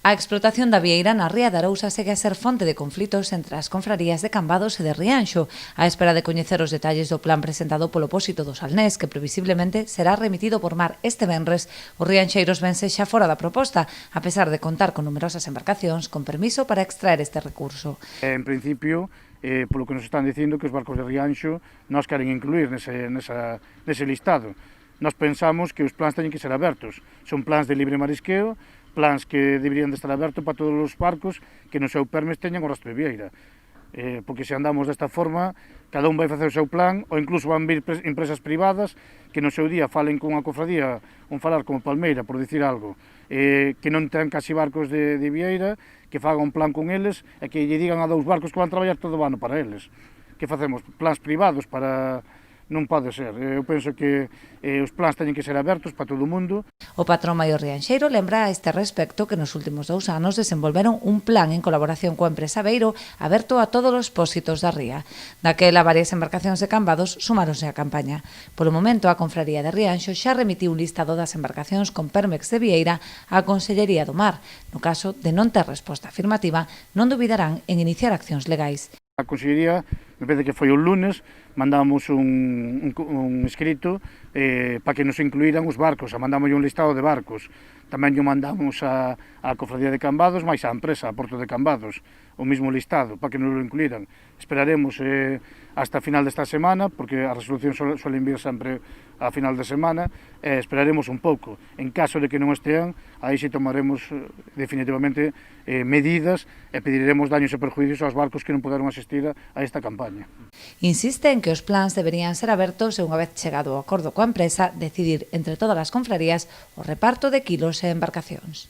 A explotación da vieira na ría de Arousa segue a ser fonte de conflitos entre as confrarías de Cambados e de Rianxo, á espera de coñecer os detalles do plan presentado polo Pósito do Salnés, que previsiblemente será remitido por mar este venres. Os rianxeiros vense xa fora da proposta, a pesar de contar con numerosas embarcacións con permiso para extraer este recurso. En principio, polo que nos están dicindo que os barcos de Rianxo nos queren incluir nese listado. Nós pensamos que os plans teñen que ser abertos. Son plans de libre marisqueo, plans que deberían de estar abertos para todos os barcos que no seu permes teñan o rastro de vieira. Porque se andamos desta forma, cada un vai facer o seu plan, ou incluso van vir empresas privadas que no seu día falen con unha cofradía, falar como Palmeira, por dicir algo, que non ten casi barcos de vieira, que fagan un plan con eles e que lle digan a dous barcos que van traballar todo o ano para eles. Que facemos? Plans privados para... Non pode ser. Eu penso que os plans teñen que ser abertos para todo o mundo. O patrón maior rianxeiro lembra a este respecto que nos últimos 2 anos desenvolveron un plan en colaboración coa empresa Beiro aberto a todos os pósitos da ría. Daquela, varias embarcacións de Cambados sumáronse á campaña. Polo momento, a Confraría de Rianxo xa remitiu un listado das embarcacións con Permex de Vieira á Consellería do Mar. No caso de non ter resposta afirmativa, non dubidarán en iniciar accións legais. A Consellería, me parece que foi o lunes, mandamos un escrito para que nos incluíran os barcos, mandamos un listado de barcos. Tamén lle mandamos a Cofradía de Cambados, máis a empresa, a Porto de Cambados, o mismo listado, para que nos lo incluíran. Esperaremos hasta final desta semana, porque a resolución suele enviar sempre a final de semana, esperaremos un pouco. En caso de que non estean, aí si tomaremos definitivamente medidas e pediremos daños e perjuicios aos barcos que non poderon asistir a esta campaña. Insiste en que os plans deberían ser abertos e unha vez chegado ao acordo coa empresa, decidir entre todas as confrarías o reparto de quilos e embarcacións.